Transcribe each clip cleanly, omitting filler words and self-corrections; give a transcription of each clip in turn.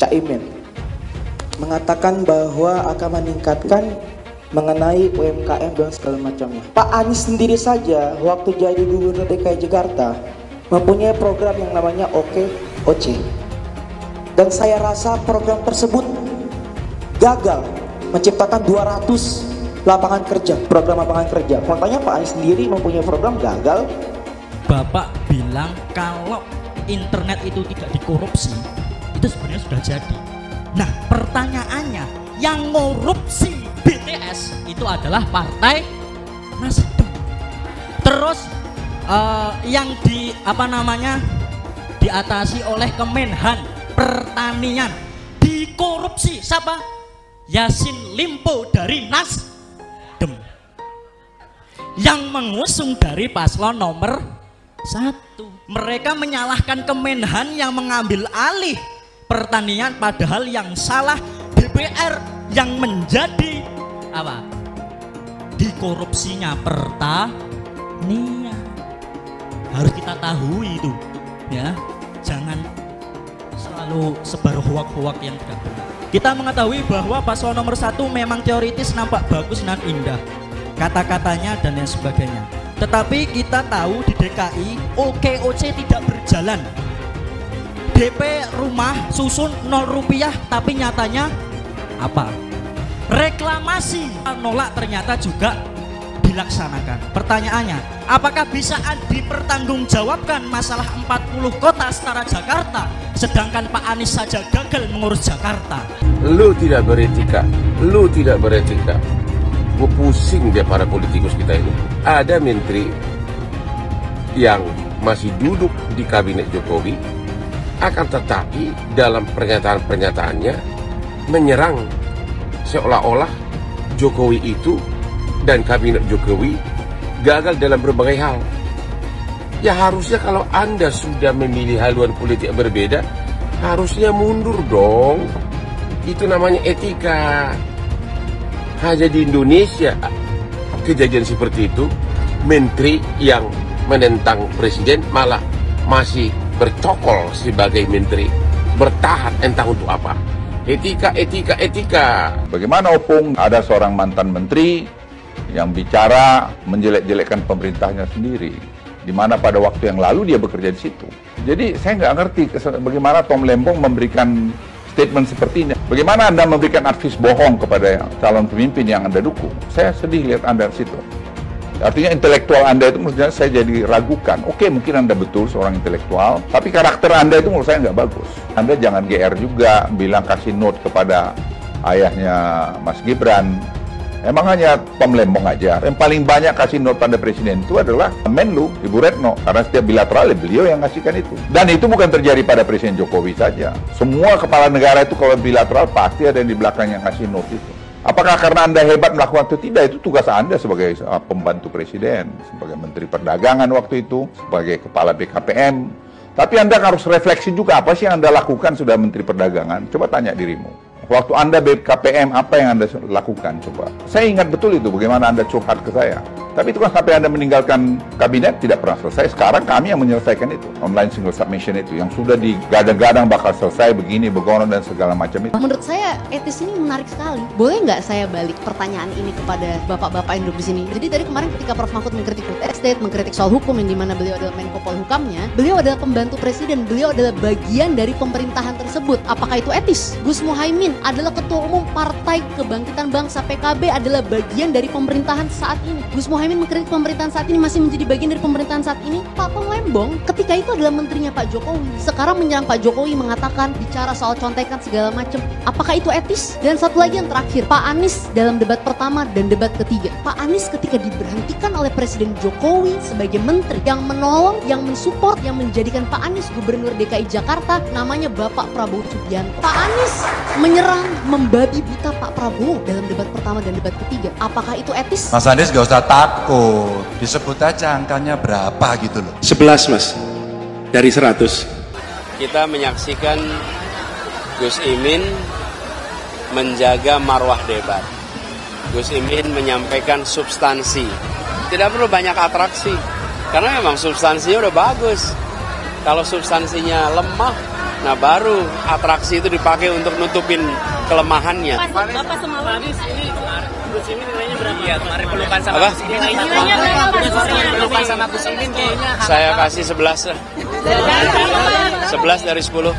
Caimin mengatakan bahwa akan meningkatkan mengenai UMKM dan segala macamnya. Pak Anies sendiri saja waktu jadi Gubernur DKI Jakarta mempunyai program yang namanya OKOC. Dan saya rasa program tersebut gagal menciptakan 200 lapangan kerja, program lapangan kerja. Faktanya Pak Anies sendiri mempunyai program gagal. Bapak bilang kalau internet itu tidak dikorupsi, itu sebenarnya sudah jadi. Nah, pertanyaannya, yang korupsi BTS itu adalah Partai Nasdem. Terus yang diatasi oleh Kemenhan Pertanian dikorupsi siapa? Yassin Limpo dari Nasdem, yang mengusung dari paslon nomor 1. Mereka menyalahkan Kemenhan yang mengambil alih pertanian, padahal yang salah DPR yang menjadi apa? Dikorupsinya pertanian. Harus kita tahu itu, ya. Jangan selalu sebar hoak-hoak yang tidak benar. Kita mengetahui bahwa paslon nomor 1 memang teoritis nampak bagus dan indah, kata-katanya dan lain sebagainya. Tetapi kita tahu di DKI OKOC tidak berjalan. DP rumah susun 0 rupiah, tapi nyatanya apa? Reklamasi nolak ternyata juga dilaksanakan. Pertanyaannya, apakah bisa dipertanggungjawabkan masalah 40 kota setara Jakarta, sedangkan Pak Anies saja gagal mengurus Jakarta? Lu tidak beretika, lu tidak beretika. Gue pusing dia para politikus kita ini. Ada menteri yang masih duduk di kabinet Jokowi, akan tetapi dalam pernyataan-pernyataannya menyerang seolah-olah Jokowi itu dan kabinet Jokowi gagal dalam berbagai hal. Ya harusnya kalau Anda sudah memilih haluan politik yang berbeda, harusnya mundur dong. Itu namanya etika. Hanya di Indonesia kejadian seperti itu, menteri yang menentang presiden malah masih bercokol sebagai menteri, bertahan entah untuk apa. Etika. Bagaimana opung ada seorang mantan menteri yang bicara menjelek-jelekkan pemerintahnya sendiri, di mana pada waktu yang lalu dia bekerja di situ. Jadi saya nggak ngerti bagaimana Tom Lembong memberikan statement seperti ini. Bagaimana Anda memberikan advies bohong kepada calon pemimpin yang Anda dukung? Saya sedih lihat Anda di situ. Artinya intelektual Anda itu menurut saya jadi ragukan. Oke, mungkin Anda betul seorang intelektual, tapi karakter Anda itu menurut saya nggak bagus. Anda jangan GR juga bilang kasih note kepada ayahnya Mas Gibran. Emang hanya Tom Lembong aja. Yang paling banyak kasih note pada presiden itu adalah Menlu, Ibu Retno. Karena setiap bilateral beliau yang ngasihkan itu. Dan itu bukan terjadi pada Presiden Jokowi saja. Semua kepala negara itu kalau bilateral pasti ada yang di belakang yang ngasih note itu. Apakah karena Anda hebat melakukan itu? Tidak, itu tugas Anda sebagai pembantu presiden, sebagai Menteri Perdagangan waktu itu, sebagai Kepala BKPM. Tapi Anda harus refleksi juga, apa sih yang Anda lakukan sudah Menteri Perdagangan? Coba tanya dirimu. Waktu Anda BKPM, apa yang Anda lakukan? Coba. Saya ingat betul itu, bagaimana Anda curhat ke saya. Tapi itu kan sampai Anda meninggalkan kabinet, tidak pernah selesai. Sekarang kami yang menyelesaikan itu. Online single submission itu, yang sudah digadang-gadang bakal selesai begini, begono, dan segala macam itu. Menurut saya, etis ini menarik sekali. Boleh nggak saya balik pertanyaan ini kepada bapak-bapak yang duduk di sini? Jadi dari kemarin ketika Prof. Mahfud mengkritik food estate, mengkritik soal hukum, yang dimana beliau adalah Menko Polhukamnya, beliau adalah pembantu presiden, beliau adalah bagian dari pemerintahan tersebut. Apakah itu etis? Gus Muhaimin adalah Ketua Umum Partai Kebangkitan Bangsa PKB, adalah bagian dari pemerintahan saat ini. Gus Muhaimin mengkritik pemerintahan saat ini, masih menjadi bagian dari pemerintahan saat ini. Pak Tom Lembong ketika itu adalah menterinya Pak Jokowi, sekarang menyerang Pak Jokowi, mengatakan bicara soal contekan segala macam. Apakah itu etis? Dan satu lagi yang terakhir, Pak Anies dalam debat pertama dan debat ketiga, Pak Anies ketika diberhentikan oleh Presiden Jokowi sebagai menteri, yang menolong, yang mensupport, yang menjadikan Pak Anies Gubernur DKI Jakarta namanya Bapak Prabowo Subianto. Pak Anies menyerang, membabi buta Pak Prabowo dalam debat pertama dan debat ketiga. Apakah itu etis? Mas Anies gak usah takut, disebut aja angkanya berapa gitu loh. 11 Mas, dari 100. Kita menyaksikan Gus Imin menjaga marwah debat. Gus Imin menyampaikan substansi. Tidak perlu banyak atraksi, karena memang substansinya udah bagus. Kalau substansinya lemah, Nah baru atraksi itu dipakai untuk nutupin kelemahannya. Bapak semalam ini Gus Imin nilainya berapa? Iya, kemarin pelukan sama Apa? Gus Imin. Nilainya berapa? Pelukan sama Gus Imin kayaknya. Saya kasih 11 lah. 11 dari 10.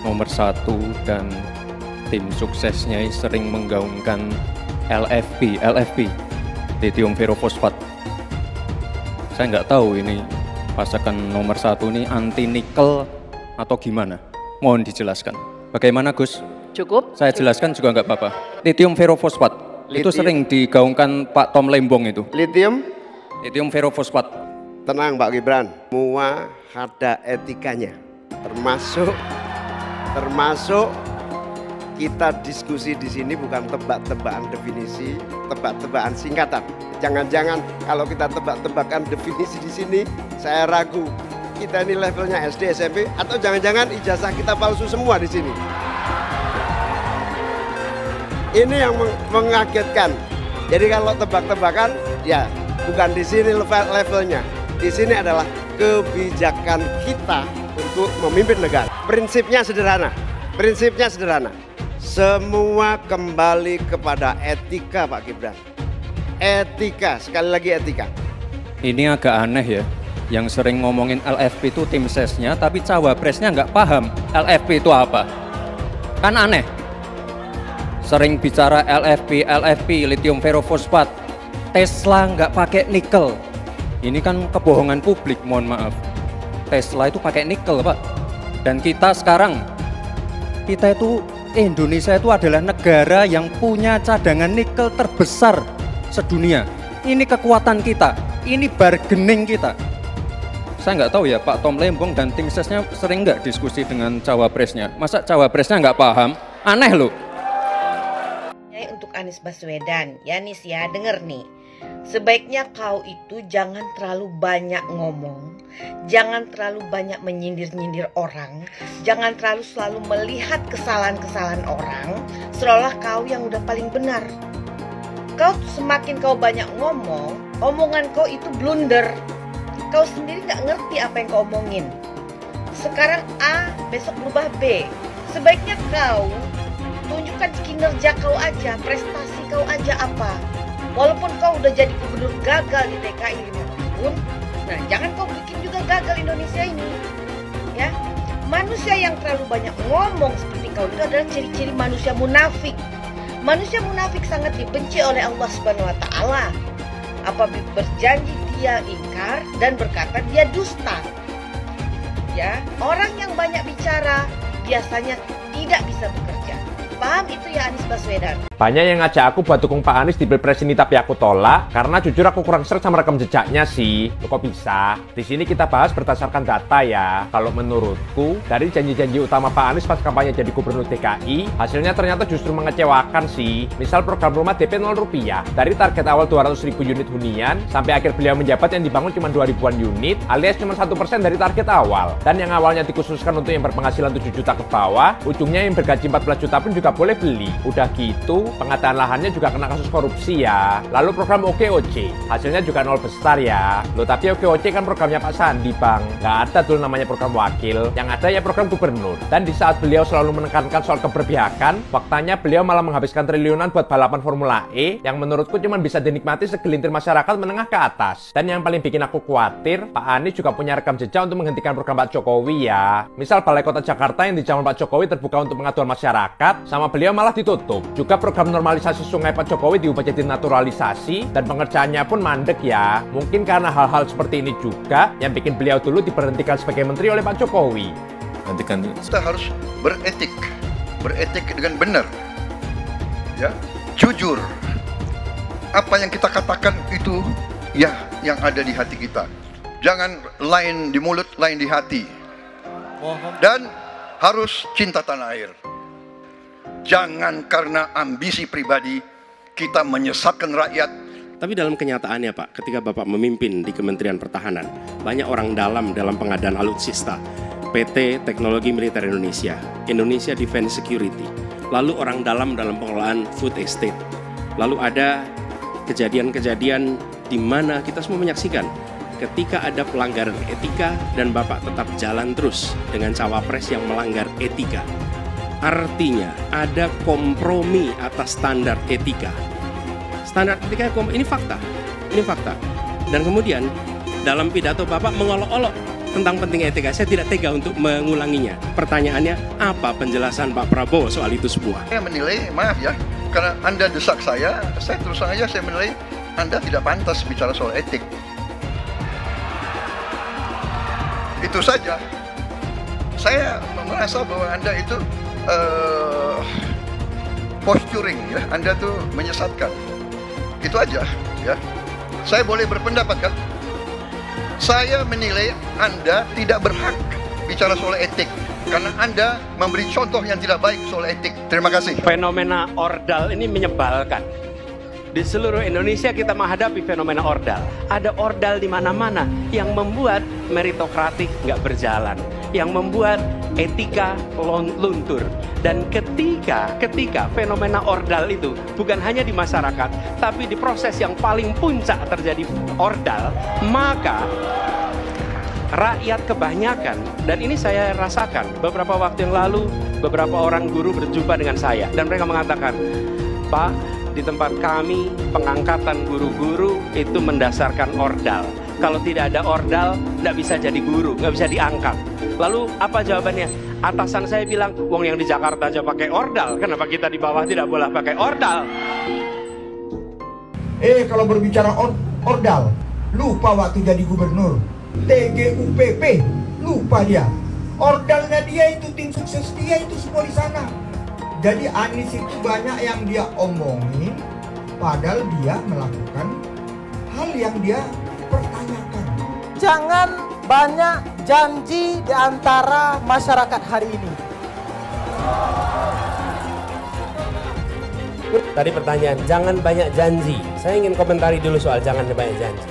Nomor 1 dan tim suksesnya sering menggaungkan LFP, lithium ferrofosfat. Saya nggak tahu ini pasakan nomor 1 ini anti nikel atau gimana? Mohon dijelaskan. Bagaimana Gus? Cukup? Saya jelaskan juga nggak apa-apa. Lithium ferrofosfat itu sering digaungkan Pak Tom Lembong itu. Lithium Ferrofosfat. Tenang Pak Gibran, semua ada etikanya. Termasuk kita diskusi di sini bukan tebak-tebakan definisi, tebak-tebakan singkatan. Jangan-jangan kalau kita tebak-tebakan definisi di sini, saya ragu kita ini levelnya SD, SMP, atau jangan-jangan ijazah kita palsu semua di sini. Ini yang mengagetkan. Jadi kalau tebak-tebakan, ya bukan di sini levelnya. Di sini adalah kebijakan kita untuk memimpin negara. Prinsipnya sederhana. Semua kembali kepada etika Pak Gibran. Etika, sekali lagi etika. Ini agak aneh ya. Yang sering ngomongin LFP itu tim sesnya, tapi cawapresnya nggak paham LFP itu apa. Kan aneh. Sering bicara LFP, lithium ferrofosfat. Tesla nggak pakai nikel. Ini kan kebohongan publik, mohon maaf. Tesla itu pakai nikel, Pak. Dan kita sekarang, Indonesia itu adalah negara yang punya cadangan nikel terbesar sedunia. Ini kekuatan kita, ini bargaining kita. Saya nggak tahu ya, Pak Tom Lembong dan tim sesnya sering nggak diskusi dengan cawapresnya. Masa cawapresnya nggak paham? Aneh loh. Untuk Anies Baswedan, ya Nis ya, denger nih. Sebaiknya kau itu jangan terlalu banyak ngomong, jangan terlalu banyak menyindir-nyindir orang, jangan selalu melihat kesalahan-kesalahan orang, seolah kau yang udah paling benar. Semakin kau banyak ngomong, omongan kau itu blunder. Kau sendiri gak ngerti apa yang kau omongin. Sekarang A, besok berubah B. Sebaiknya kau tunjukkan kinerja kau aja, prestasi kau aja apa. Walaupun kau udah jadi gubernur gagal di DKI 5 tahun, nah jangan kau bikin juga gagal Indonesia ini. Ya, manusia yang terlalu banyak ngomong seperti kau itu adalah ciri-ciri manusia munafik. Manusia munafik sangat dibenci oleh Allah Subhanahu wa taala. Apabila berjanji dia ingkar dan berkata dia dusta. Ya, orang yang banyak bicara biasanya tidak bisa bekerja. Paham itu ya Anies Baswedan? Banyak yang ngajak aku buat dukung Pak Anies di Pilpres ini, tapi aku tolak karena jujur aku kurang seret sama rekam jejaknya sih. Loh, kok bisa? Di sini kita bahas berdasarkan data ya. Kalau menurutku dari janji-janji utama Pak Anies pas kampanye jadi gubernur DKI, hasilnya ternyata justru mengecewakan sih. Misal program rumah DP 0 rupiah. Dari target awal 200.000 unit hunian sampai akhir beliau menjabat yang dibangun cuma 2.000-an unit, alias cuma 1% dari target awal. Dan yang awalnya dikhususkan untuk yang berpenghasilan 7 juta ke bawah, ujungnya yang bergaji 14 juta pun juga boleh beli. Udah gitu, pengadaan lahannya juga kena kasus korupsi ya. Lalu program OKOC, hasilnya juga 0 besar ya. Loh, tapi OKOC kan programnya Pak Sandi, Bang. Nggak ada tuh namanya program wakil. Yang ada ya program gubernur. Dan di saat beliau selalu menekankan soal keberpihakan, faktanya beliau malah menghabiskan triliunan buat balapan Formula E, yang menurutku cuma bisa dinikmati segelintir masyarakat menengah ke atas. Dan yang paling bikin aku khawatir, Pak Anies juga punya rekam jejak untuk menghentikan program Pak Jokowi ya. Misal Balai Kota Jakarta yang di zaman Pak Jokowi terbuka untuk pengaduan masyarakat, sama beliau malah ditutup. Juga program normalisasi sungai Pak Jokowi diubah jadi naturalisasi dan pengerjaannya pun mandek ya. Mungkin karena hal-hal seperti ini juga yang bikin beliau dulu diberhentikan sebagai menteri oleh Pak Jokowi. Kita harus beretik dengan benar, ya, jujur. Apa yang kita katakan itu ya yang ada di hati kita. Jangan lain di mulut, lain di hati. Dan harus cinta tanah air. Jangan karena ambisi pribadi kita menyesatkan rakyat. Tapi dalam kenyataannya Pak, ketika Bapak memimpin di Kementerian Pertahanan, banyak orang dalam pengadaan alutsista, PT Teknologi Militer Indonesia, Indonesia Defense Security, lalu orang dalam pengelolaan food estate. Lalu ada kejadian-kejadian di mana kita semua menyaksikan ketika ada pelanggaran etika dan Bapak tetap jalan terus dengan cawapres yang melanggar etika, artinya ada kompromi atas standar etika. Standar etika ini fakta, ini fakta. Dan kemudian dalam pidato Bapak mengolok-olok tentang penting etika. Saya tidak tega untuk mengulanginya. Pertanyaannya, apa penjelasan Pak Prabowo soal itu semua? Saya menilai, maaf ya, karena Anda desak saya terus terang aja saya menilai Anda tidak pantas bicara soal etik. Itu saja. Saya merasa bahwa Anda itu posturing ya, Anda tuh menyesatkan. Itu aja ya. Saya boleh berpendapat kan? Saya menilai Anda tidak berhak bicara soal etik karena Anda memberi contoh yang tidak baik soal etik. Terima kasih. Fenomena ordal ini menyebalkan. Di seluruh Indonesia kita menghadapi fenomena ordal. Ada ordal di mana-mana yang membuat meritokratik nggak berjalan, yang membuat etika luntur. Dan ketika fenomena ordal itu bukan hanya di masyarakat, tapi di proses yang paling puncak terjadi ordal, maka rakyat kebanyakan, dan ini saya rasakan beberapa waktu yang lalu, beberapa orang guru berjumpa dengan saya dan mereka mengatakan, Pak, di tempat kami pengangkatan guru-guru itu mendasarkan ordal. Kalau tidak ada ordal, nggak bisa jadi guru, nggak bisa diangkat. Lalu apa jawabannya? Atasan saya bilang, wong yang di Jakarta aja pakai ordal, kenapa kita di bawah tidak boleh pakai ordal? Kalau berbicara ordal, lupa waktu jadi gubernur. TGUPP, lupa dia. Ordalnya dia itu, tim sukses dia itu semua di sana. Jadi Anies itu banyak yang dia omongin, padahal dia melakukan hal yang dia pertanyakan. Jangan banyak janji di antara masyarakat hari ini. Tadi pertanyaan, jangan banyak janji. Saya ingin komentari dulu soal jangan banyak janji.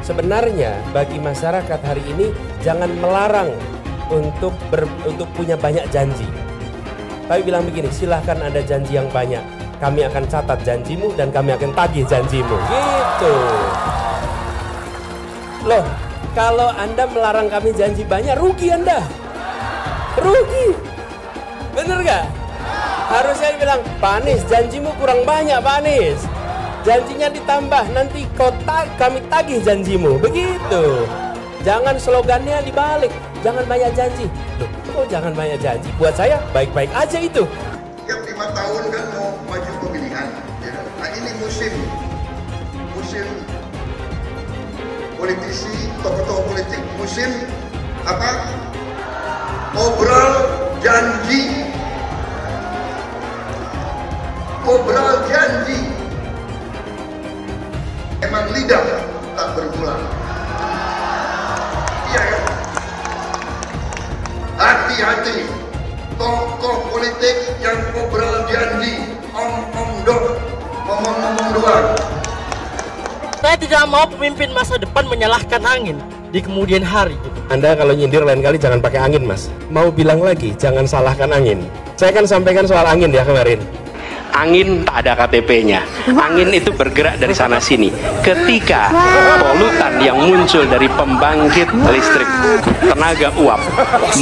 Sebenarnya bagi masyarakat hari ini jangan melarang untuk punya banyak janji. Tapi bilang begini, silahkan ada janji yang banyak. Kami akan catat janjimu dan kami akan tagih janjimu. Gitu. Loh, kalau Anda melarang kami janji banyak, rugi Anda. Rugi. Bener gak? Harusnya bilang, Pak Anies, janjimu kurang banyak Pak Anies. Janjinya ditambah, nanti kami tagih janjimu. Begitu. Jangan slogannya dibalik. Jangan banyak janji. Loh, kok jangan banyak janji? Buat saya baik-baik aja itu. Tiap 5 tahun kan mau maju pemilihan. Ya. Nah ini musim politisi, tokoh-tokoh politik. Musim apa? Obrol janji. Obrol janji. Emang lidah tak bergula. Iya ya. Hati-hati, tokoh politik yang obrol janji, ngomong doang. Saya tidak mau pemimpin masa depan menyalahkan angin di kemudian hari. Anda kalau nyindir lain kali jangan pakai angin, Mas. Mau bilang lagi, jangan salahkan angin. Saya kan sampaikan soal angin ya kemarin. Angin tak ada KTP-nya. Angin itu bergerak dari sana sini. Ketika polutan yang muncul dari pembangkit listrik tenaga uap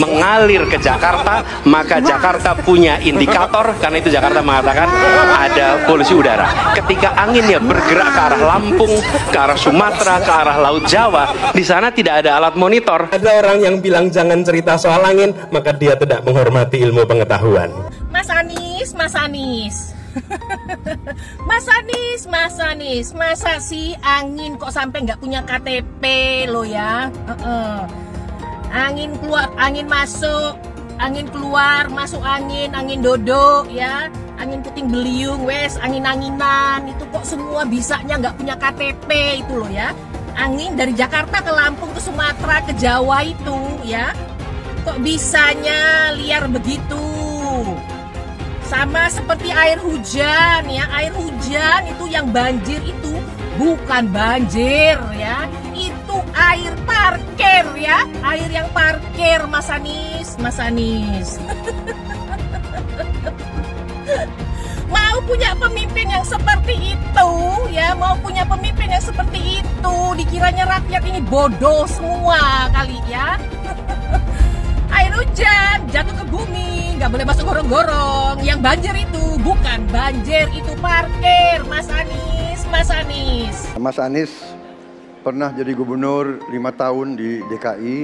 mengalir ke Jakarta, maka Jakarta punya indikator, karena itu Jakarta mengatakan ada polusi udara. Ketika anginnya bergerak ke arah Lampung, ke arah Sumatera, ke arah Laut Jawa, di sana tidak ada alat monitor. Ada orang yang bilang jangan cerita soal angin, maka dia tidak menghormati ilmu pengetahuan. Mas Anies, Mas Anies, masa sih angin kok sampai nggak punya KTP lo ya? Angin keluar, angin masuk, angin keluar, masuk angin dodo ya, angin puting beliung, wes angin-anginan itu kok semua bisanya nggak punya KTP itu lo ya? Angin dari Jakarta ke Lampung ke Sumatera ke Jawa itu ya, kok bisanya liar begitu? Sama seperti air hujan ya, air hujan itu yang banjir itu bukan banjir ya, itu air parkir ya, air yang parkir Mas Anies. Mau punya pemimpin yang seperti itu, ya, mau punya pemimpin yang seperti itu, dikiranya rakyat ini bodoh semua kali ya. Air hujan jatuh ke bumi, nggak boleh masuk gorong-gorong. Yang banjir itu bukan banjir, itu parkir, Mas Anies, Mas Anies. Mas Anies pernah jadi gubernur 5 tahun di DKI.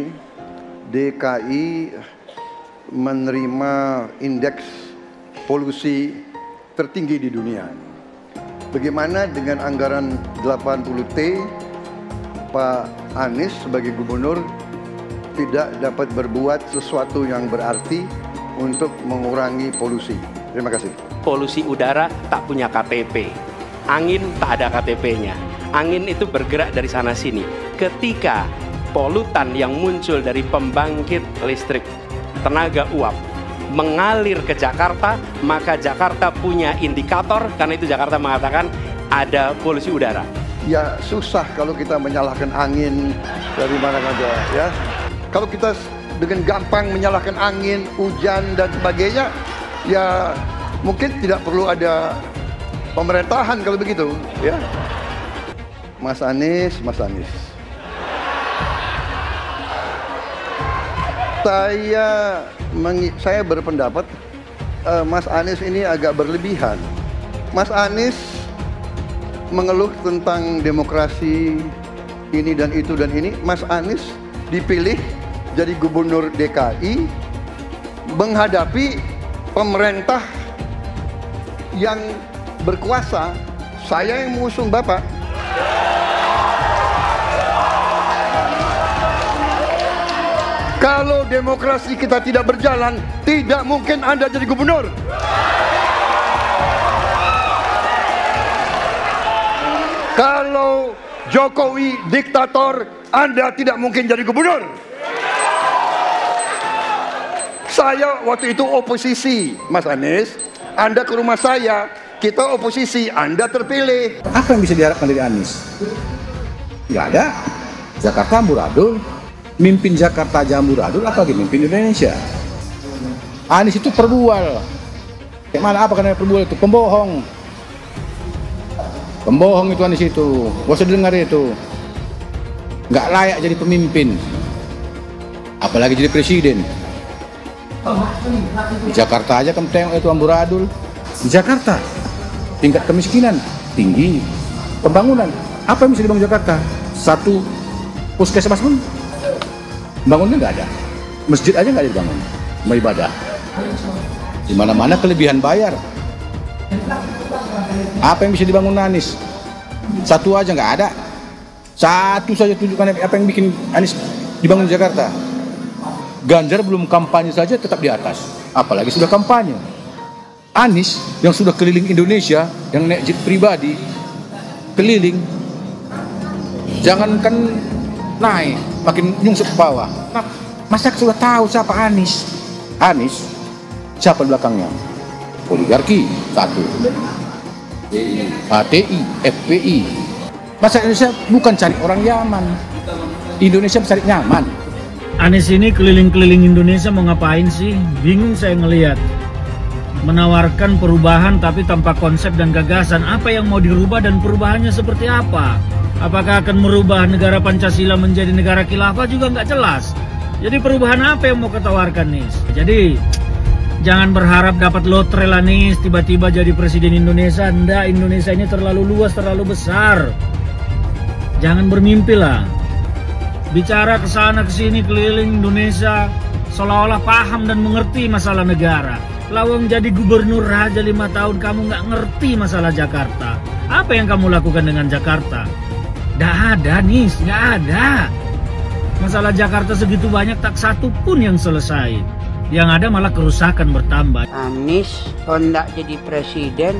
DKI menerima indeks polusi tertinggi di dunia. Bagaimana dengan anggaran 80T, Pak Anies sebagai gubernur tidak dapat berbuat sesuatu yang berarti untuk mengurangi polusi. Terima kasih. Polusi udara tak punya KTP, angin tak ada KTP-nya. Angin itu bergerak dari sana sini. Ketika polutan yang muncul dari pembangkit listrik tenaga uap mengalir ke Jakarta, maka Jakarta punya indikator, karena itu Jakarta mengatakan ada polusi udara. Ya susah kalau kita menyalahkan angin dari mana saja, ya. Kalau kita dengan gampang menyalahkan angin, hujan dan sebagainya, ya mungkin tidak perlu ada pemerintahan kalau begitu, ya. Mas Anies. Saya berpendapat Mas Anies ini agak berlebihan. Mas Anies mengeluh tentang demokrasi ini dan itu dan ini. Mas Anies dipilih jadi gubernur DKI menghadapi pemerintah yang berkuasa. Saya yang mengusung Bapak. Kalau demokrasi kita tidak berjalan, tidak mungkin Anda jadi gubernur. Kalau Jokowi diktator, Anda tidak mungkin jadi gubernur. Saya waktu itu oposisi, Mas Anies. Anda ke rumah saya, kita oposisi, Anda terpilih. Apa yang bisa diharapkan dari Anies? Nggak ada. Jakarta amburadul. Mimpin Jakarta aja amburadul, apalagi mimpin Indonesia. Anies itu perbual. Kayak mana apa karena perbual itu? Pembohong. Pembohong itu Anies itu. Gak usah dengar itu. Nggak layak jadi pemimpin. Apalagi jadi presiden. Di Jakarta aja kamu tengok itu amburadul. Di Jakarta tingkat kemiskinan tinggi. Pembangunan apa yang bisa dibangun Jakarta? Satu puskesmas pun bangunnya nggak ada, masjid aja nggak dibangun, mau ibadah. Di mana-mana kelebihan bayar. Apa yang bisa dibangun Anies? Satu aja nggak ada. Satu saja tunjukkan apa yang bikin Anies dibangun di Jakarta. Ganjar belum kampanye saja tetap di atas, apalagi sudah kampanye. Anies yang sudah keliling Indonesia, yang naik jet pribadi, keliling, jangankan naik, makin nyungsep ke bawah. Nah, masyarakat sudah tahu siapa Anies. Anies, siapa belakangnya? Oligarki, satu. HTI, FPI. Masyarakat Indonesia bukan cari orang Yaman. Indonesia mencari nyaman. Anies ini keliling-keliling Indonesia mau ngapain sih? Bingung saya ngelihat. Menawarkan perubahan tapi tanpa konsep dan gagasan. Apa yang mau dirubah dan perubahannya seperti apa? Apakah akan merubah negara Pancasila menjadi negara khilafah juga nggak jelas. Jadi perubahan apa yang mau ketawarkan nih? Jadi jangan berharap dapat lotre lah nih tiba-tiba jadi presiden Indonesia. Nggak, Indonesia ini terlalu luas, terlalu besar. Jangan bermimpi lah. Bicara ke sana ke sini keliling Indonesia seolah-olah paham dan mengerti masalah negara. Lawang jadi gubernur aja 5 tahun kamu nggak ngerti masalah Jakarta. Apa yang kamu lakukan dengan Jakarta? Nggak ada nih, nggak ada. Masalah Jakarta segitu banyak tak satu pun yang selesai. Yang ada malah kerusakan bertambah. Anies hendak jadi presiden,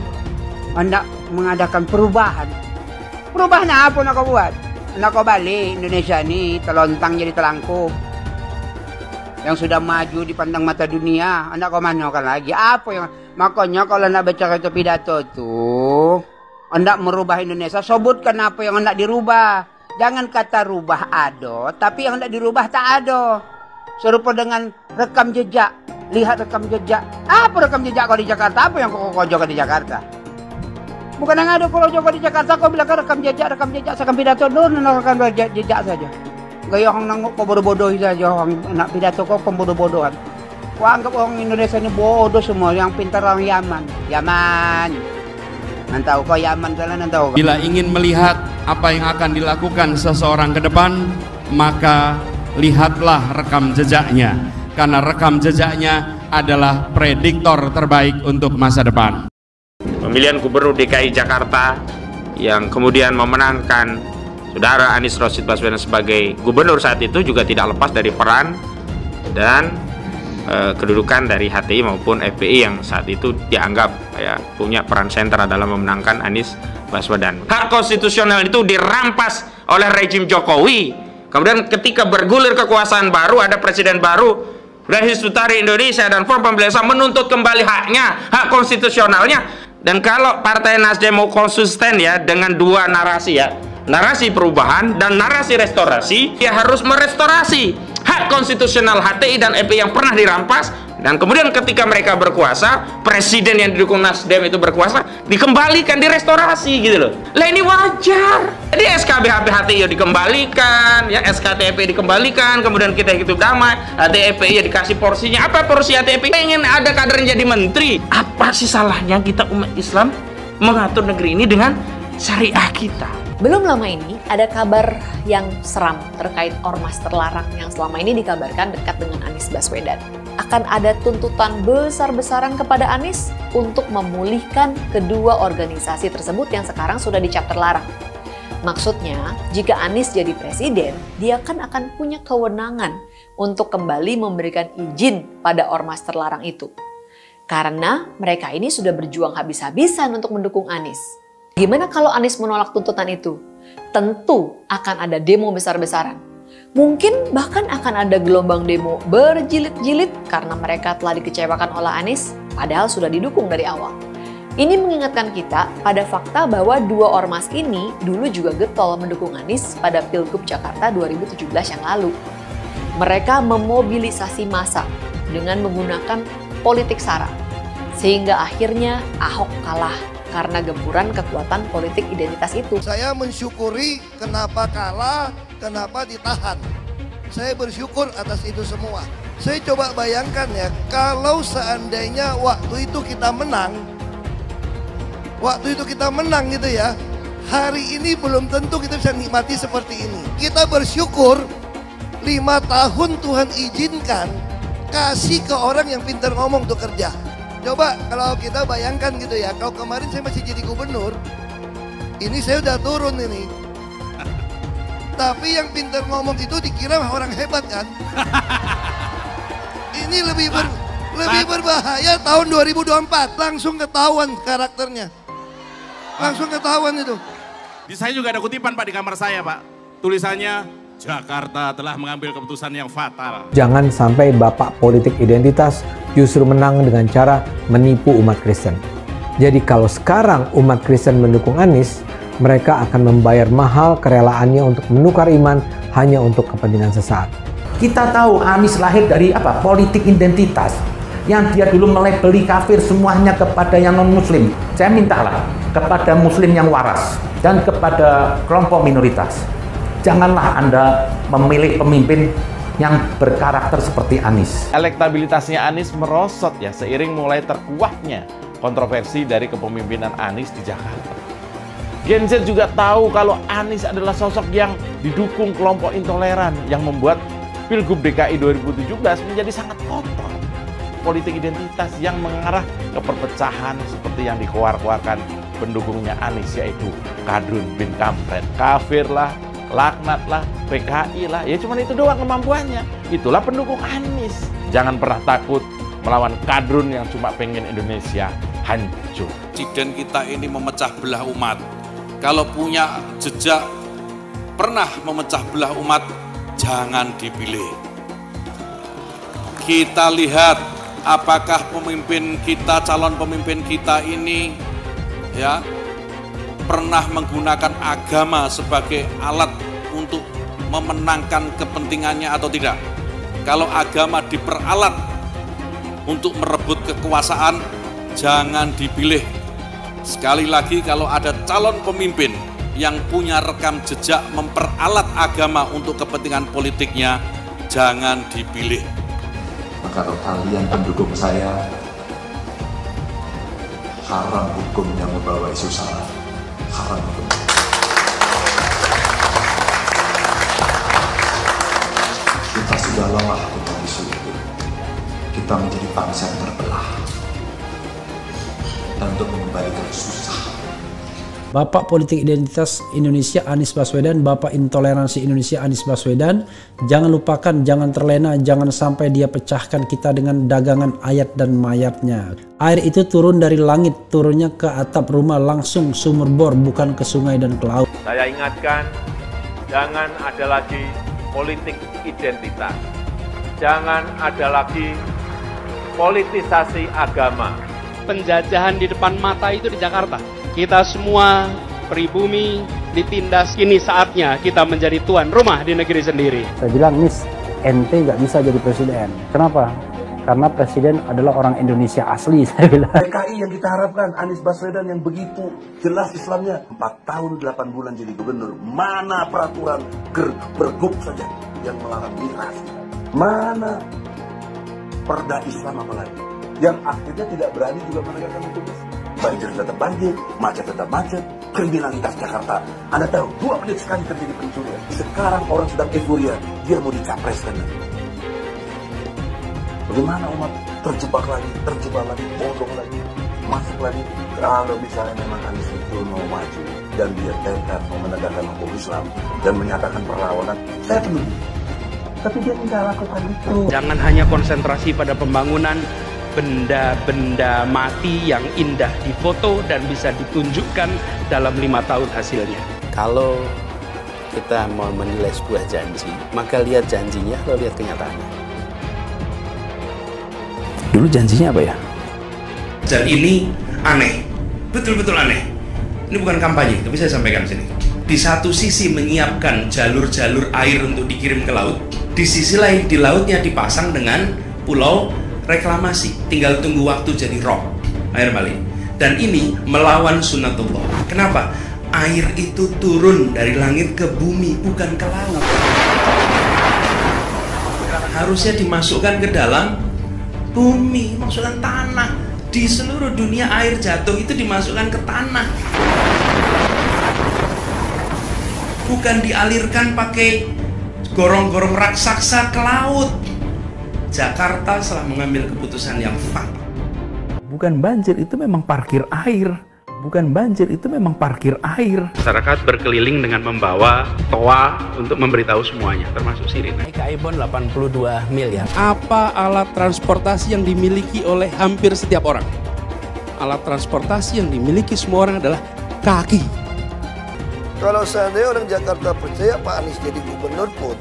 hendak mengadakan perubahan. Perubahan apa nak kau buat? Nak kau balik Indonesia ini telontang jadi telangkup. Yang sudah maju dipandang mata dunia, hendak kau manakan lagi? Apa yang makanya kalau nak baca itu pidato tuh, hendak merubah Indonesia, sebutkan apa yang hendak dirubah. Jangan kata rubah ada, tapi yang hendak dirubah tak ada. Serupa dengan rekam jejak. Lihat rekam jejak. Apa rekam jejak kau di Jakarta? Apa yang kau kerjakan di Jakarta? Bukan yang ada kalau Joko di Jakarta kau bilang rekam jejak, sekarang pidato dulu rekam jejak saja. Gaya orang nangkuk kau bodoh-bodoh saja, orang nak pidato kau bodoh-bodohan. Kau anggap orang Indonesia ini bodoh semua, yang pintar orang Yaman. Nantau kau Yaman jalan nantau. Bila ingin melihat apa yang akan dilakukan seseorang ke depan, maka lihatlah rekam jejaknya. Karena rekam jejaknya adalah prediktor terbaik untuk masa depan. Pemilihan Gubernur DKI Jakarta yang kemudian memenangkan Saudara Anies Rashid Baswedan sebagai gubernur saat itu juga tidak lepas dari peran dan kedudukan dari HTI maupun FPI yang saat itu dianggap punya peran sentral dalam memenangkan Anies Baswedan. Hak konstitusional itu dirampas oleh rejim Jokowi. Kemudian ketika bergulir kekuasaan baru, ada presiden baru, dan Hizbut Tahrir Indonesia dan Forum Pembela Islam menuntut kembali haknya, hak konstitusionalnya. Dan kalau Partai Nasdem mau konsisten dengan dua narasi narasi perubahan dan narasi restorasi, dia harus merestorasi hak konstitusional HTI dan FPI yang pernah dirampas. Dan kemudian ketika mereka berkuasa, presiden yang didukung Nasdem itu berkuasa, dikembalikan, direstorasi gitu loh. Lah ini wajar. Jadi SKBHP HTI dikembalikan, SKTP dikembalikan, kemudian kita hidup damai, HTI dikasih porsinya. Apa porsi HTI? Pengen ada kadernya jadi menteri. Apa sih salahnya kita umat Islam mengatur negeri ini dengan syariah kita? Belum lama ini ada kabar yang seram terkait ormas terlarang yang selama ini dikabarkan dekat dengan Anies Baswedan. Akan ada tuntutan besar-besaran kepada Anies untuk memulihkan kedua organisasi tersebut yang sekarang sudah dicap terlarang. Maksudnya, jika Anies jadi presiden, dia kan akan punya kewenangan untuk kembali memberikan izin pada ormas terlarang itu. Karena mereka ini sudah berjuang habis-habisan untuk mendukung Anies. Gimana kalau Anies menolak tuntutan itu? Tentu akan ada demo besar-besaran. Mungkin bahkan akan ada gelombang demo berjilid-jilid karena mereka telah dikecewakan oleh Anies, padahal sudah didukung dari awal. Ini mengingatkan kita pada fakta bahwa dua ormas ini dulu juga getol mendukung Anies pada Pilgub Jakarta 2017 yang lalu. Mereka memobilisasi massa dengan menggunakan politik sara, sehingga akhirnya Ahok kalah karena gempuran kekuatan politik identitas itu. Saya mensyukuri kenapa kalah, kenapa ditahan. Saya bersyukur atas itu semua. Saya coba bayangkan kalau seandainya waktu itu kita menang gitu hari ini belum tentu kita bisa nikmati seperti ini. Kita bersyukur 5 tahun Tuhan izinkan kasih ke orang yang pintar ngomong untuk kerja. Coba kalau kita bayangkan kalau kemarin saya masih jadi gubernur, ini saya udah turun ini. Tapi yang pintar ngomong itu dikira orang hebat kan? Ini lebih berbahaya tahun 2024, langsung ketahuan karakternya. Langsung ketahuan itu. Di saya juga ada kutipan Pak di kamar saya Pak. Tulisannya, Jakarta telah mengambil keputusan yang fatal. Jangan sampai bapak politik identitas justru menang dengan cara menipu umat Kristen. Jadi kalau sekarang umat Kristen mendukung Anies, mereka akan membayar mahal kerelaannya untuk menukar iman hanya untuk kepentingan sesaat. Kita tahu Anies lahir dari politik identitas. Yang dia dulu melabeli kafir semuanya kepada yang non-muslim. Saya mintalah kepada muslim yang waras dan kepada kelompok minoritas. Janganlah Anda memilih pemimpin yang berkarakter seperti Anies. Elektabilitasnya Anies merosot seiring mulai terkuaknya kontroversi dari kepemimpinan Anies di Jakarta. Gen Z juga tahu kalau Anies adalah sosok yang didukung kelompok intoleran yang membuat Pilgub DKI 2017 menjadi sangat kotor. Politik identitas yang mengarah ke perpecahan seperti yang dikeluarkan pendukungnya Anies, yaitu Kadrun bin Kampret. Kafir lah, laknat lah, PKI lah, ya cuman itu doang kemampuannya. Itulah pendukung Anies. Jangan pernah takut melawan kadrun yang cuma pengen Indonesia hancur. Presiden kita ini memecah belah umat. Kalau punya jejak pernah memecah belah umat, jangan dipilih. Kita lihat apakah pemimpin kita, calon pemimpin kita ini pernah menggunakan agama sebagai alat untuk memenangkan kepentingannya atau tidak. Kalau agama diperalat untuk merebut kekuasaan, jangan dipilih. Sekali lagi, kalau ada calon pemimpin yang punya rekam jejak memperalat agama untuk kepentingan politiknya, jangan dipilih. Maka kalian pendukung saya, haram hukum yang membawa isu sara, haram hukum. Kita sudah lelah dengan isu itu. Kita menjadi bangsa yang terbelah. Dan untuk mengembalikan susah. Bapak Politik Identitas Indonesia Anies Baswedan, Bapak Intoleransi Indonesia Anies Baswedan, jangan lupakan, jangan terlena, jangan sampai dia pecahkan kita dengan dagangan ayat dan mayatnya. Air itu turun dari langit, turunnya ke atap rumah langsung sumur bor, bukan ke sungai dan ke laut. Saya ingatkan, jangan ada lagi politik identitas. Jangan ada lagi politisasi agama. Penjajahan di depan mata itu di Jakarta. Kita semua pribumi ditindas, kini saatnya kita menjadi tuan rumah di negeri sendiri. Saya bilang, Nis, ente nggak bisa jadi presiden. Kenapa? Karena presiden adalah orang Indonesia asli, saya bilang. PKI yang kita harapkan, Anies Baswedan yang begitu jelas Islamnya, 4 tahun 8 bulan jadi gubernur. Mana peraturan pergub saja yang melarang migrasi? Mana perda Islam apalagi? Yang akhirnya tidak berani juga menegakkan hukum Islam. Banjir tetap banjir, macet tetap macet, kriminalitas Jakarta. Anda tahu, 2 menit sekali terjadi pencurian. Sekarang orang sedang euforia, dia mau dicapreskan. Bagaimana umat terjebak lagi, bodoh lagi, masuk lagi. Kalau misalnya memang Anies itu mau maju dan dia tekad mau menegakkan hukum Islam dan menyatakan perlawanan, saya peduli. Tapi dia tidak lakukan itu. Jangan hanya konsentrasi pada pembangunan benda-benda mati yang indah difoto dan bisa ditunjukkan dalam 5 tahun hasilnya. Kalau kita mau menilai sebuah janji, maka lihat janjinya, lalu lihat kenyataannya. Dulu janjinya apa ya? Dan ini aneh, betul-betul aneh. Ini bukan kampanye, tapi saya sampaikan sini. Di satu sisi menyiapkan jalur-jalur air untuk dikirim ke laut, di sisi lain di lautnya dipasang dengan pulau reklamasi, tinggal tunggu waktu jadi rob, air balik. Dan ini melawan sunnatullah. Kenapa? Air itu turun dari langit ke bumi, bukan ke laut. Harusnya dimasukkan ke dalam bumi, masukkan tanah. Di seluruh dunia air jatuh itu dimasukkan ke tanah, bukan dialirkan pakai gorong-gorong raksasa ke laut. Jakarta telah mengambil keputusan yang fatal. Bukan banjir, itu memang parkir air. Bukan banjir, itu memang parkir air. Masyarakat berkeliling dengan membawa toa untuk memberitahu semuanya, termasuk sirine. Aibon 82 miliar. Apa alat transportasi yang dimiliki oleh hampir setiap orang? Alat transportasi yang dimiliki semua orang adalah kaki. Kalau seandainya orang Jakarta percaya Pak Anies jadi gubernur pun,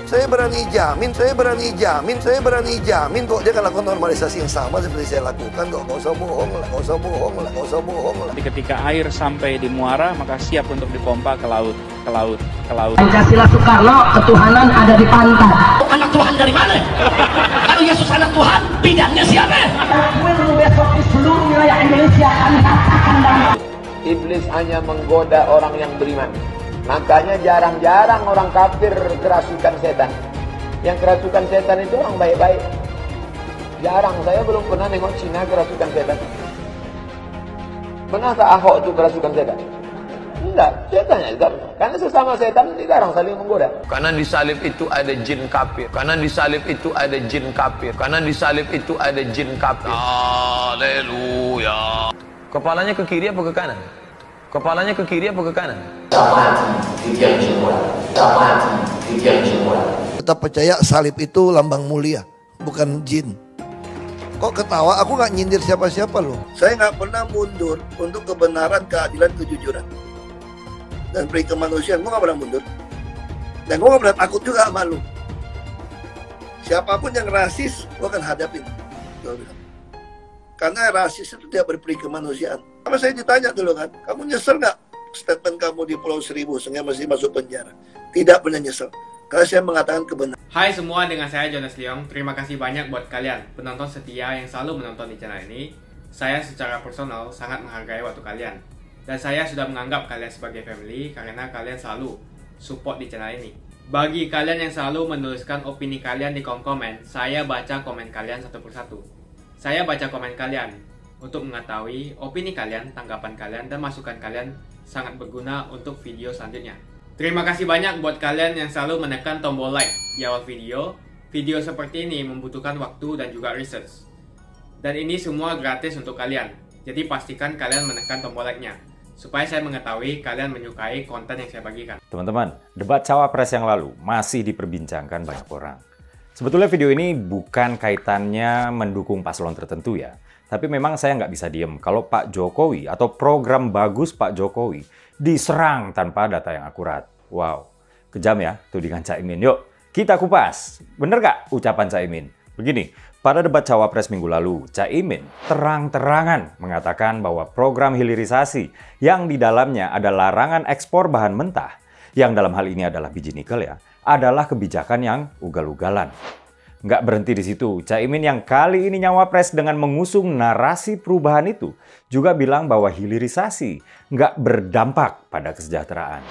saya berani jamin kok dia akan lakukan normalisasi yang sama seperti saya lakukan kok. Gak usah bohong lah. Ketika air sampai di muara, maka siap untuk dipompa ke laut. Pancasila Soekarno, ketuhanan ada di pantai. Anak Tuhan dari mana? Kalau Yesus anak Tuhan, bidangnya siapa? Besok di seluruh wilayah Indonesia kami katakan damai. Iblis hanya menggoda orang yang beriman. Makanya jarang-jarang orang kafir kerasukan setan. Yang kerasukan setan itu orang baik-baik. Jarang, saya belum pernah nengok Cina kerasukan setan. Pernahkah Ahok itu kerasukan setan? Enggak, setannya juga. Karena sesama setan dilarang saling menggoda. Karena di salib itu ada jin kafir. Haleluya. Kepalanya ke kiri apa ke kanan? Kita percaya salib itu lambang mulia, bukan jin. Kok ketawa? Aku nggak nyindir siapa-siapa loh. Saya nggak pernah mundur untuk kebenaran, keadilan, kejujuran, dan peri kemanusiaan. Gue nggak pernah mundur. Dan gue nggak pernah takut juga sama lu. Siapapun yang rasis, gue akan hadapin. Gue bilang. Karena rasis itu tidak berperi kemanusiaan. Sama saya ditanya dulu kan, kamu nyesel nggak statement kamu di Pulau Seribu sehingga masih masuk penjara? Tidak pernah nyesel. Karena saya mengatakan kebenaran. Hai semua, dengan saya Jonas Leong. Terima kasih banyak buat kalian penonton setia yang selalu menonton di channel ini. saya secara personal sangat menghargai waktu kalian. Dan saya sudah menganggap kalian sebagai family karena kalian selalu support di channel ini. Bagi kalian yang selalu menuliskan opini kalian di kolom komen, saya baca komen kalian satu persatu. Saya baca komen kalian untuk mengetahui opini kalian, tanggapan kalian, dan masukan kalian sangat berguna untuk video selanjutnya. Terima kasih banyak buat kalian yang selalu menekan tombol like di awal video. Video seperti ini membutuhkan waktu dan juga research. Dan ini semua gratis untuk kalian. Jadi pastikan kalian menekan tombol like-nya, supaya saya mengetahui kalian menyukai konten yang saya bagikan. Teman-teman, debat Cawapres yang lalu masih diperbincangkan banyak orang. Sebetulnya video ini bukan kaitannya mendukung paslon tertentu ya. Tapi memang saya nggak bisa diem kalau Pak Jokowi atau program bagus Pak Jokowi diserang tanpa data yang akurat. Wow, kejam ya tudingan Caimin. Yuk, kita kupas. Bener nggak ucapan Caimin? Begini, pada debat Cawapres minggu lalu, Caimin terang-terangan mengatakan bahwa program hilirisasi yang di dalamnya ada larangan ekspor bahan mentah, yang dalam hal ini adalah biji nikel ya, adalah kebijakan yang ugal-ugalan. Nggak berhenti di situ, Caimin yang kali ini nyawapres dengan mengusung narasi perubahan itu juga bilang bahwa hilirisasi nggak berdampak pada kesejahteraan.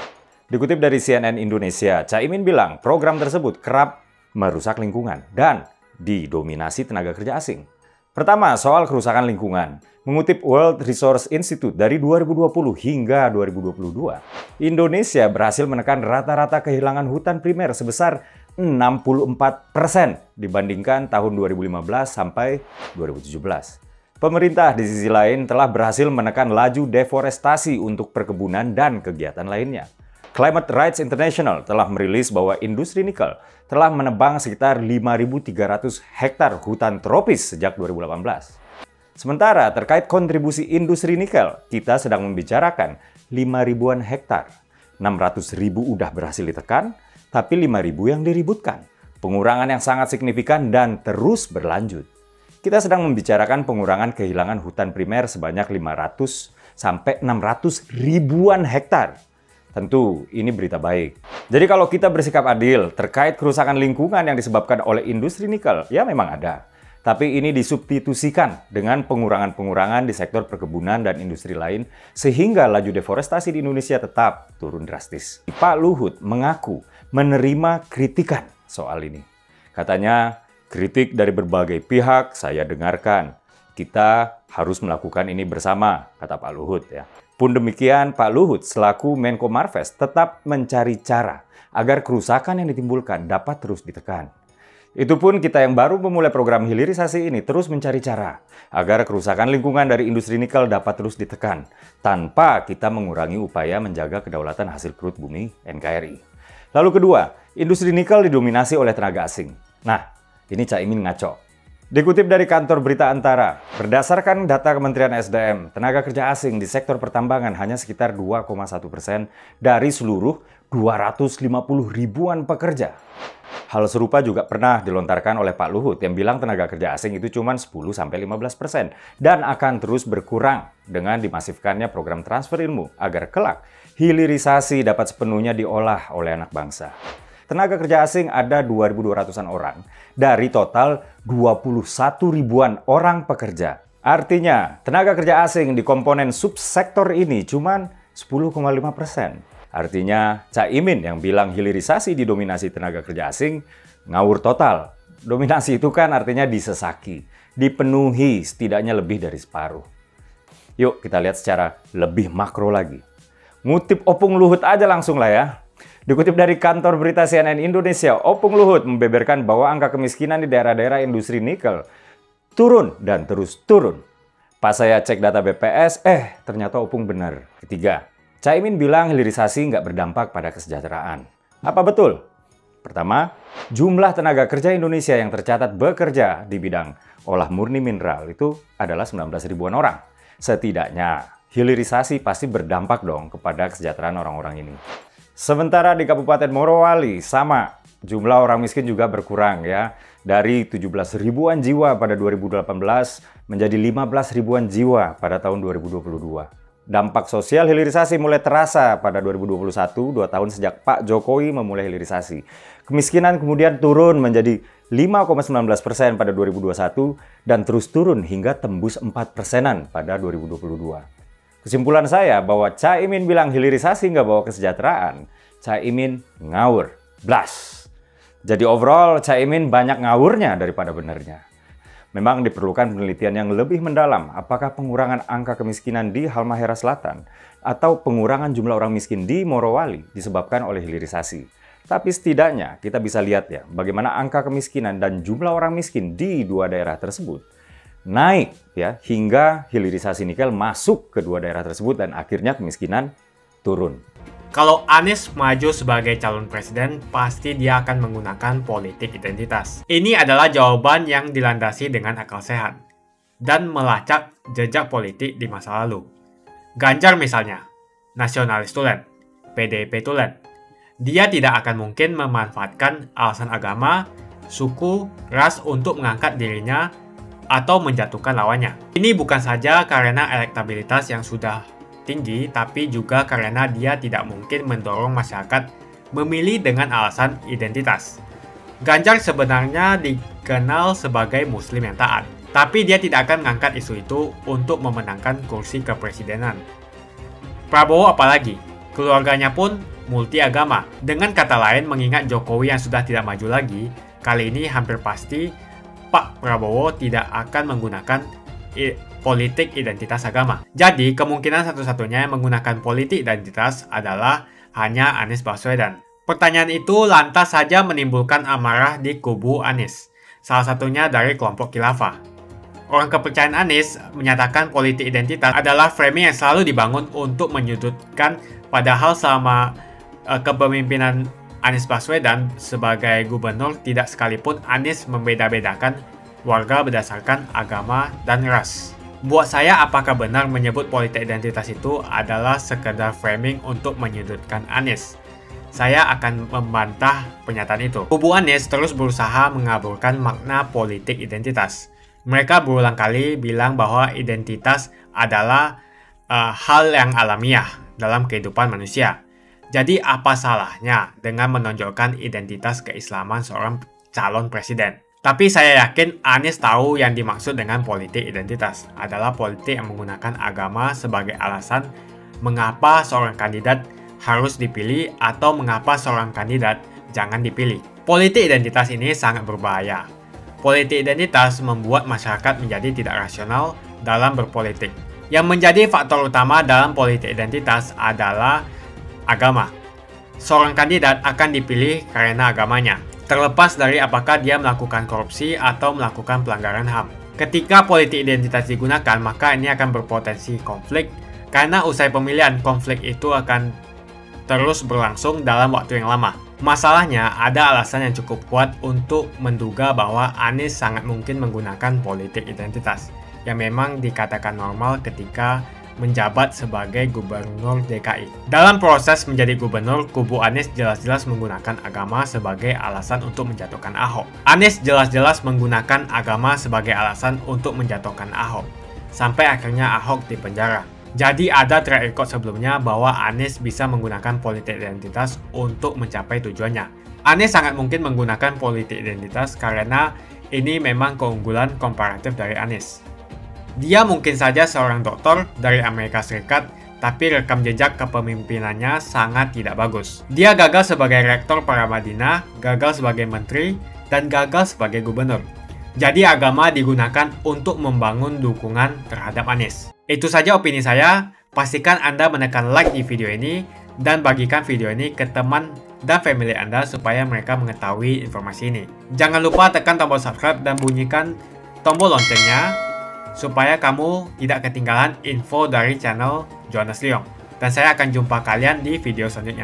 Dikutip dari CNN Indonesia, Caimin bilang program tersebut kerap merusak lingkungan dan didominasi tenaga kerja asing. Pertama, soal kerusakan lingkungan. Mengutip World Resource Institute dari 2020 hingga 2022, Indonesia berhasil menekan rata-rata kehilangan hutan primer sebesar 64% dibandingkan tahun 2015 sampai 2017. Pemerintah di sisi lain telah berhasil menekan laju deforestasi untuk perkebunan dan kegiatan lainnya. Climate Rights International telah merilis bahwa industri nikel telah menebang sekitar 5.300 hektar hutan tropis sejak 2018. Sementara terkait kontribusi industri nikel, kita sedang membicarakan 5.000-an hektar. 600.000 udah berhasil ditekan, tapi 5.000 yang diributkan. Pengurangan yang sangat signifikan dan terus berlanjut. Kita sedang membicarakan pengurangan kehilangan hutan primer sebanyak 500 sampai 600 ribuan hektar. Tentu ini berita baik. Jadi kalau kita bersikap adil terkait kerusakan lingkungan yang disebabkan oleh industri nikel, ya memang ada. Tapi ini disubstitusikan dengan pengurangan-pengurangan di sektor perkebunan dan industri lain sehingga laju deforestasi di Indonesia tetap turun drastis. Pak Luhut mengaku menerima kritikan soal ini. Katanya, kritik dari berbagai pihak saya dengarkan. Kita harus melakukan ini bersama, kata Pak Luhut ya. Pun demikian, Pak Luhut selaku Menko Marves tetap mencari cara agar kerusakan yang ditimbulkan dapat terus ditekan. Itu pun kita yang baru memulai program hilirisasi ini terus mencari cara agar kerusakan lingkungan dari industri nikel dapat terus ditekan tanpa kita mengurangi upaya menjaga kedaulatan hasil perut bumi NKRI. Lalu kedua, industri nikel didominasi oleh tenaga asing. Nah, ini Caimin ngaco. Dikutip dari kantor berita Antara, berdasarkan data Kementerian SDM, tenaga kerja asing di sektor pertambangan hanya sekitar 2,1% dari seluruh 250 ribuan pekerja. Hal serupa juga pernah dilontarkan oleh Pak Luhut yang bilang tenaga kerja asing itu cuma 10-15% dan akan terus berkurang dengan dimasifkannya program transfer ilmu agar kelak hilirisasi dapat sepenuhnya diolah oleh anak bangsa. Tenaga kerja asing ada 2.200-an orang dari total 21 ribuan orang pekerja. Artinya, tenaga kerja asing di komponen subsektor ini cuma 10,5%. Artinya, Caimin yang bilang hilirisasi didominasi tenaga kerja asing ngawur total. Dominasi itu kan artinya disesaki, dipenuhi setidaknya lebih dari separuh. Yuk kita lihat secara lebih makro lagi. Ngutip Opung Luhut aja langsung lah ya. Dikutip dari kantor berita CNN Indonesia, Opung Luhut membeberkan bahwa angka kemiskinan di daerah-daerah industri nikel turun dan terus turun. Pas saya cek data BPS, ternyata Opung benar. Ketiga, Caimin bilang hilirisasi nggak berdampak pada kesejahteraan. Apa betul? Pertama, jumlah tenaga kerja Indonesia yang tercatat bekerja di bidang olah murni mineral itu adalah 19 ribuan orang. Setidaknya, hilirisasi pasti berdampak dong kepada kesejahteraan orang-orang ini. Sementara di Kabupaten Morowali sama, jumlah orang miskin juga berkurang ya. Dari 17 ribuan jiwa pada 2018 menjadi 15 ribuan jiwa pada tahun 2022. Dampak sosial hilirisasi mulai terasa pada 2021, 2 tahun sejak Pak Jokowi memulai hilirisasi. Kemiskinan kemudian turun menjadi 5,19% pada 2021 dan terus turun hingga tembus 4%-an pada 2022. Kesimpulan saya bahwa Caimin bilang hilirisasi nggak bawa kesejahteraan, Caimin ngawur, blas. Jadi overall Caimin banyak ngawurnya daripada benernya. Memang diperlukan penelitian yang lebih mendalam apakah pengurangan angka kemiskinan di Halmahera Selatan atau pengurangan jumlah orang miskin di Morowali disebabkan oleh hilirisasi. Tapi setidaknya kita bisa lihat ya bagaimana angka kemiskinan dan jumlah orang miskin di dua daerah tersebut naik ya hingga hilirisasi nikel masuk ke dua daerah tersebut dan akhirnya kemiskinan turun. Kalau Anies maju sebagai calon presiden, pasti dia akan menggunakan politik identitas. Ini adalah jawaban yang dilandasi dengan akal sehat dan melacak jejak politik di masa lalu. Ganjar misalnya, nasionalis tulen, PDIP tulen. Dia tidak akan mungkin memanfaatkan alasan agama, suku, ras untuk mengangkat dirinya atau menjatuhkan lawannya. Ini bukan saja karena elektabilitas yang sudah tinggi, tapi juga karena dia tidak mungkin mendorong masyarakat memilih dengan alasan identitas. Ganjar sebenarnya dikenal sebagai muslim yang taat, tapi dia tidak akan mengangkat isu itu untuk memenangkan kursi kepresidenan. Prabowo apalagi, keluarganya pun multi agama. Dengan kata lain, mengingat Jokowi yang sudah tidak maju lagi, kali ini hampir pasti Pak Prabowo tidak akan menggunakan politik identitas agama. Jadi, kemungkinan satu-satunya yang menggunakan politik identitas adalah hanya Anies Baswedan. Pertanyaan itu lantas saja menimbulkan amarah di kubu Anies, salah satunya dari kelompok khilafah. Orang kepercayaan Anies menyatakan politik identitas adalah framing yang selalu dibangun untuk menyudutkan, padahal selama kepemimpinan Anies Baswedan sebagai gubernur tidak sekalipun Anies membeda-bedakan warga berdasarkan agama dan ras. Buat saya, apakah benar menyebut politik identitas itu adalah sekedar framing untuk menyudutkan Anies? Saya akan membantah pernyataan itu. Kubu Anies terus berusaha mengaburkan makna politik identitas. Mereka berulang kali bilang bahwa identitas adalah hal yang alamiah dalam kehidupan manusia. Jadi apa salahnya dengan menonjolkan identitas keislaman seorang calon presiden? Tapi saya yakin Anies tahu yang dimaksud dengan politik identitas adalah politik yang menggunakan agama sebagai alasan mengapa seorang kandidat harus dipilih atau mengapa seorang kandidat jangan dipilih. Politik identitas ini sangat berbahaya. Politik identitas membuat masyarakat menjadi tidak rasional dalam berpolitik. Yang menjadi faktor utama dalam politik identitas adalah agama. Seorang kandidat akan dipilih karena agamanya, terlepas dari apakah dia melakukan korupsi atau melakukan pelanggaran HAM. Ketika politik identitas digunakan, maka ini akan berpotensi konflik, karena usai pemilihan, konflik itu akan terus berlangsung dalam waktu yang lama. Masalahnya, ada alasan yang cukup kuat untuk menduga bahwa Anies sangat mungkin menggunakan politik identitas, yang memang dikatakan normal ketika menjabat sebagai gubernur DKI. Dalam proses menjadi gubernur, kubu Anies jelas-jelas menggunakan agama sebagai alasan untuk menjatuhkan Ahok. Anies jelas-jelas menggunakan agama sebagai alasan untuk menjatuhkan Ahok, sampai akhirnya Ahok dipenjara. Jadi ada track record sebelumnya bahwa Anies bisa menggunakan politik identitas untuk mencapai tujuannya. Anies sangat mungkin menggunakan politik identitas karena ini memang keunggulan komparatif dari Anies. Dia mungkin saja seorang doktor dari Amerika Serikat, tapi rekam jejak kepemimpinannya sangat tidak bagus. Dia gagal sebagai rektor Paramadina, gagal sebagai menteri, dan gagal sebagai gubernur. Jadi agama digunakan untuk membangun dukungan terhadap Anies. Itu saja opini saya. Pastikan Anda menekan like di video ini dan bagikan video ini ke teman dan family Anda supaya mereka mengetahui informasi ini. Jangan lupa tekan tombol subscribe dan bunyikan tombol loncengnya supaya kamu tidak ketinggalan info dari channel Jonas Leong. Dan saya akan jumpa kalian di video selanjutnya.